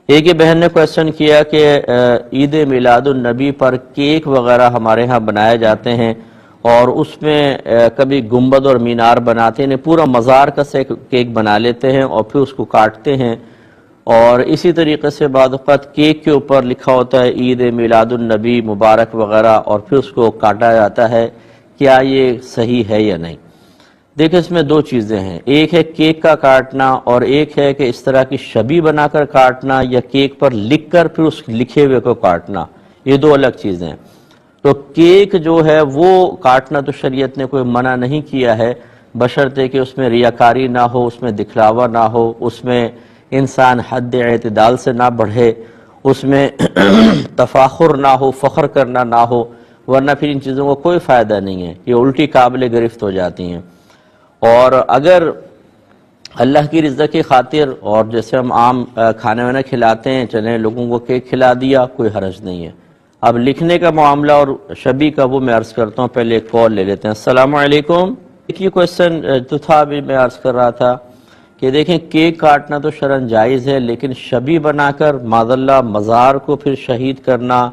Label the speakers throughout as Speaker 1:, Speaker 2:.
Speaker 1: ایک یہ بہن نے کویسچن کیا کہ عید میلاد النبی پر کیک وغیرہ ہمارے ہاں بنائے جاتے ہیں اور اس میں کبھی گنبد اور مینار بناتے ہیں، پورا مزار کا سے کیک بنا لیتے ہیں اور پھر اس کو کاٹتے ہیں، اور اسی طریقے سے بعض اوقات کیک کے اوپر لکھا ہوتا ہے عید میلاد النبی مبارک وغیرہ اور پھر اس کو کاٹا جاتا ہے۔ کیا یہ صحیح ہے یا نہیں؟ دیکھیں، اس میں دو چیزیں ہیں، ایک ہے کیک کا کاٹنا اور ایک ہے کہ اس طرح کی شبیہ بنا کر کاٹنا یا کیک پر لکھ کر پھر اس لکھے ہوئے کو کاٹنا، یہ دو الگ چیزیں ہیں۔ تو کیک جو ہے وہ کاٹنا تو شریعت نے کوئی منع نہیں کیا ہے، بشرطے کہ اس میں ریاکاری نہ ہو، اس میں دکھلاوا نہ ہو، اس میں انسان حد اعتدال سے نہ بڑھے، اس میں تفاخر نہ ہو، فخر کرنا نہ ہو، ورنہ پھر ان چیزوں کو کوئی فائدہ نہیں ہے، یہ الٹی قابل گرفت ہو جاتی ہیں۔ اور اگر اللہ کی رضا کی خاطر اور جیسے ہم عام کھانے وانا کھلاتے ہیں، چلیں لوگوں کو کیک کھلا دیا، کوئی حرج نہیں ہے۔ اب لکھنے کا معاملہ اور شبیہ کا وہ میں عرض کرتا ہوں، پہلے ایک کال لے لیتے ہیں۔ السلام علیکم۔ ایک یہ کویسچن جو تھا ابھی میں عرض کر رہا تھا کہ دیکھیں کیک کاٹنا تو شرعاً جائز ہے، لیکن شبیہ بنا کر معاذاللہ مزار کو پھر شہید کرنا،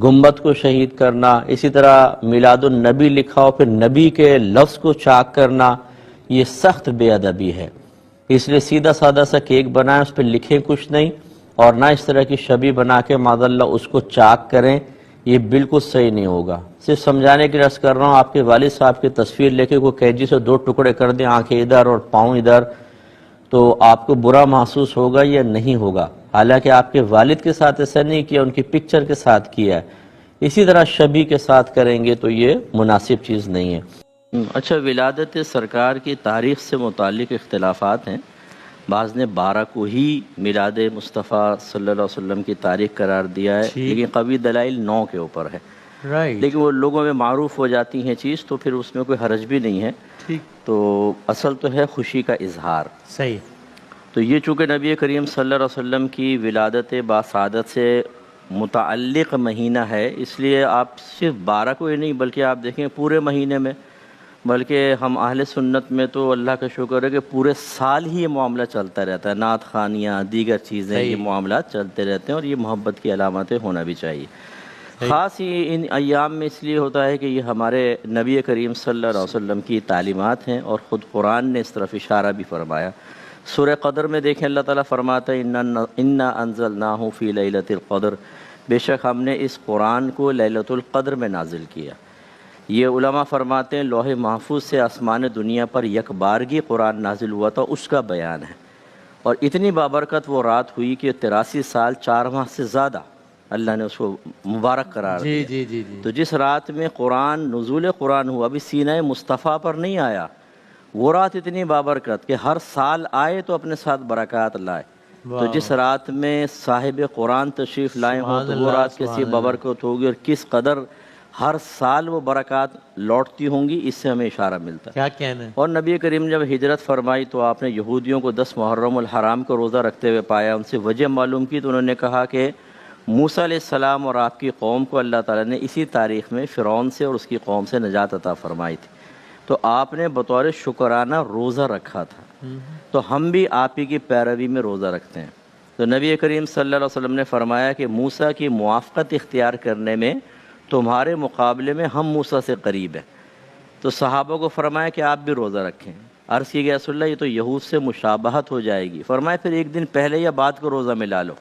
Speaker 1: گنبد کو شہید کرنا، اسی طرح میلاد النبی لکھا ہو پھر نبی کے لفظ کو چاک کرنا، یہ سخت بے ادبی ہے۔ اس لیے سیدھا سادہ سا کیک بنائیں، اس پہ لکھیں کچھ نہیں، اور نہ اس طرح کی شبیہ بنا کے معاذاللہ اس کو چاک کریں، یہ بالکل صحیح نہیں ہوگا۔ صرف سمجھانے کی عرض کر رہا ہوں، آپ کے والد صاحب کی تصویر لے کے کوئی قینچی سے دو ٹکڑے کر دیں، آنکھیں ادھر اور پاؤں ادھر، تو آپ کو برا محسوس ہوگا یا نہیں ہوگا؟ حالانکہ آپ کے والد کے ساتھ ایسا نہیں کیا، ان کی پکچر کے ساتھ کیا ہے۔ اسی طرح شبیہ کے ساتھ کریں گے تو یہ مناسب چیز نہیں ہے۔ اچھا، ولادت سرکار کی تاریخ سے متعلق اختلافات ہیں۔ بعض نے 12 کو ہی میلاد مصطفیٰ صلی اللہ علیہ وسلم کی تاریخ قرار دیا ہے، لیکن قوی دلائل 9 کے اوپر ہے، لیکن وہ لوگوں میں معروف ہو جاتی ہیں چیز، تو پھر اس میں کوئی حرج بھی نہیں ہے۔ تو اصل تو ہے خوشی کا اظہار۔
Speaker 2: صحیح۔
Speaker 1: تو یہ چونکہ نبی کریم صلی اللہ علیہ وسلم کی ولادت باسعادت سے متعلق مہینہ ہے، اس لیے آپ صرف 12 کو ہی نہیں بلکہ آپ دیکھیں پورے مہینے میں، بلکہ ہم اہل سنت میں تو اللہ کا شکر ہے کہ پورے سال ہی یہ معاملہ چلتا رہتا ہے، نعت خوانیاں، دیگر چیزیں، یہ معاملات چلتے رہتے ہیں، اور یہ محبت کی علامتیں ہونا بھی چاہیے۔ خاص یہ ان ایام میں اس لیے ہوتا ہے کہ یہ ہمارے نبی کریم صلی اللہ علیہ وسلم کی تعلیمات ہیں، اور خود قرآن نے اس طرف اشارہ بھی فرمایا۔ سورہ قدر میں دیکھیں اللہ تعالیٰ فرماتا ہے انا انزلناہ فی لیلۃ القدر، بے شک ہم نے اس قرآن کو لیلۃ القدر میں نازل کیا۔ یہ علماء فرماتے ہیں لوح محفوظ سے آسمان دنیا پر یک بارگی قرآن نازل ہوا تھا، اس کا بیان ہے، اور اتنی بابرکت وہ رات ہوئی کہ 83 سال 4 ماہ سے زیادہ اللہ نے اس کو مبارک قرار دیا۔ تو جس رات میں نزول قرآن ہوا، ابھی سینہ مصطفیٰ پر نہیں آیا، وہ رات اتنی بابرکت کہ ہر سال آئے تو اپنے ساتھ برکات لائے۔ تو جس رات میں صاحب قرآن تشریف لائے ہوں تو وہ رات کیسی بابرکت ہوگی، اور کس قدر ہر سال وہ برکات لوٹتی ہوں گی، اس سے ہمیں اشارہ ملتا ہے۔
Speaker 2: کیا کہنا ہے؟
Speaker 1: اور نبی کریم نے جب ہجرت فرمائی تو آپ نے یہودیوں کو 10 محرم الحرام کو روزہ رکھتے ہوئے پایا، ان سے وجہ معلوم کی تو انہوں نے کہا کہ موسیٰ علیہ السلام اور آپ کی قوم کو اللہ تعالیٰ نے اسی تاریخ میں فرعون سے اور اس کی قوم سے نجات عطا فرمائی تھی، تو آپ نے بطور شکرانہ روزہ رکھا تھا، تو ہم بھی آپ ہی کی پیروی میں روزہ رکھتے ہیں۔ تو نبی کریم صلی اللہ علیہ وسلم نے فرمایا کہ موسیٰ کی موافقت اختیار کرنے میں تمہارے مقابلے میں ہم موسیٰ سے قریب ہیں۔ تو صحابہ کو فرمایا کہ آپ بھی روزہ رکھیں۔ عرض کی گیا رسول اللہ یہ تو یہود سے مشابہت ہو جائے گی، فرمایا پھر ایک دن پہلے یا بعد کو روزہ ملا لو،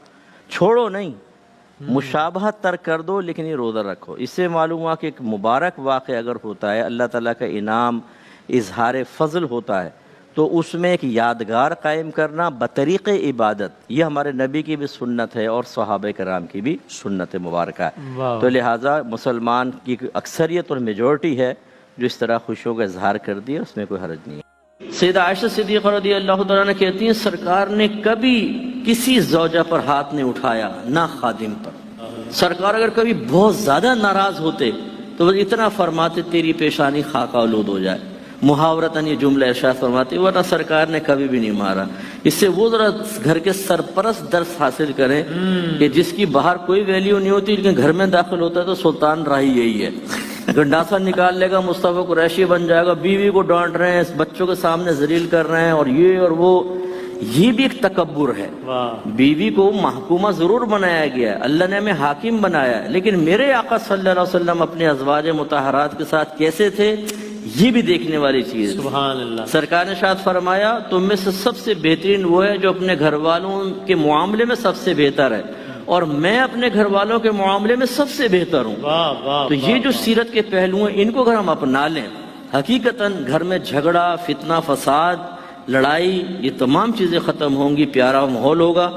Speaker 1: چھوڑو نہیں، مشابہت ترک کر دو لیکن یہ روزہ رکھو۔ اس سے معلوم ہوا کہ ایک مبارک واقعہ اگر ہوتا ہے، اللہ تعالیٰ کا انعام، اظہار فضل ہوتا ہے، تو اس میں ایک یادگار قائم کرنا بطریق عبادت، یہ ہمارے نبی کی بھی سنت ہے اور صحابہ کرام کی بھی سنت مبارکہ ہے۔ تو لہٰذا مسلمان کی اکثریت اور میجورٹی ہے جو اس طرح خوشیوں کا اظہار کر دیا، اس میں کوئی حرج نہیں ہے۔ سیدہ عائشہ صدیقہ رضی اللہ تعالیٰ عنہ کہتی ہیں سرکار نے کبھی کسی زوجہ پر ہاتھ نہیں اٹھایا، نہ خادم پر۔ سرکار اگر کبھی بہت زیادہ ناراض ہوتے تو وہ اتنا فرماتے تیری پیشانی خاکہ آلود ہو جائے، محاورتاً یہ جملہ ارشاد فرماتے، ورنہ سرکار نے کبھی بھی نہیں مارا۔ اس سے وہ ذرا گھر کے سرپرست درس حاصل کریں کہ جس کی باہر کوئی ویلیو نہیں ہوتی لیکن گھر میں داخل ہوتا ہے تو سلطان راہی یہی ہے، گنڈاسا نکال لے گا، مصطفیٰ قریشی بن جائے گا، بیوی کو ڈانٹ رہے ہیں، بچوں کے سامنے ذلیل کر رہے ہیں، اور یہ اور وہ، یہ بھی ایک تکبر ہے۔ بیوی کو محکومہ ضرور بنایا گیا ہے، اللہ نے ہمیں حاکم بنایا ہے، لیکن میرے آقا صلی اللہ علیہ وسلم اپنے ازواج مطہرات کے ساتھ کیسے تھے، یہ بھی دیکھنے والی چیز۔
Speaker 2: سبحان اللہ۔
Speaker 1: سرکار نے ارشاد فرمایا تم میں سے سب سے بہترین وہ ہے جو اپنے گھر والوں کے معاملے میں سب سے بہتر ہے، اور میں اپنے گھر والوں کے معاملے میں سب سے بہتر ہوں۔ تو یہ جو سیرت کے پہلو ہیں، ان کو اگر ہم اپنا لیں، حقیقتاً گھر میں جھگڑا، فتنہ، فساد، لڑائی، یہ تمام چیزیں ختم ہوں گی، پیارا ماحول ہوگا۔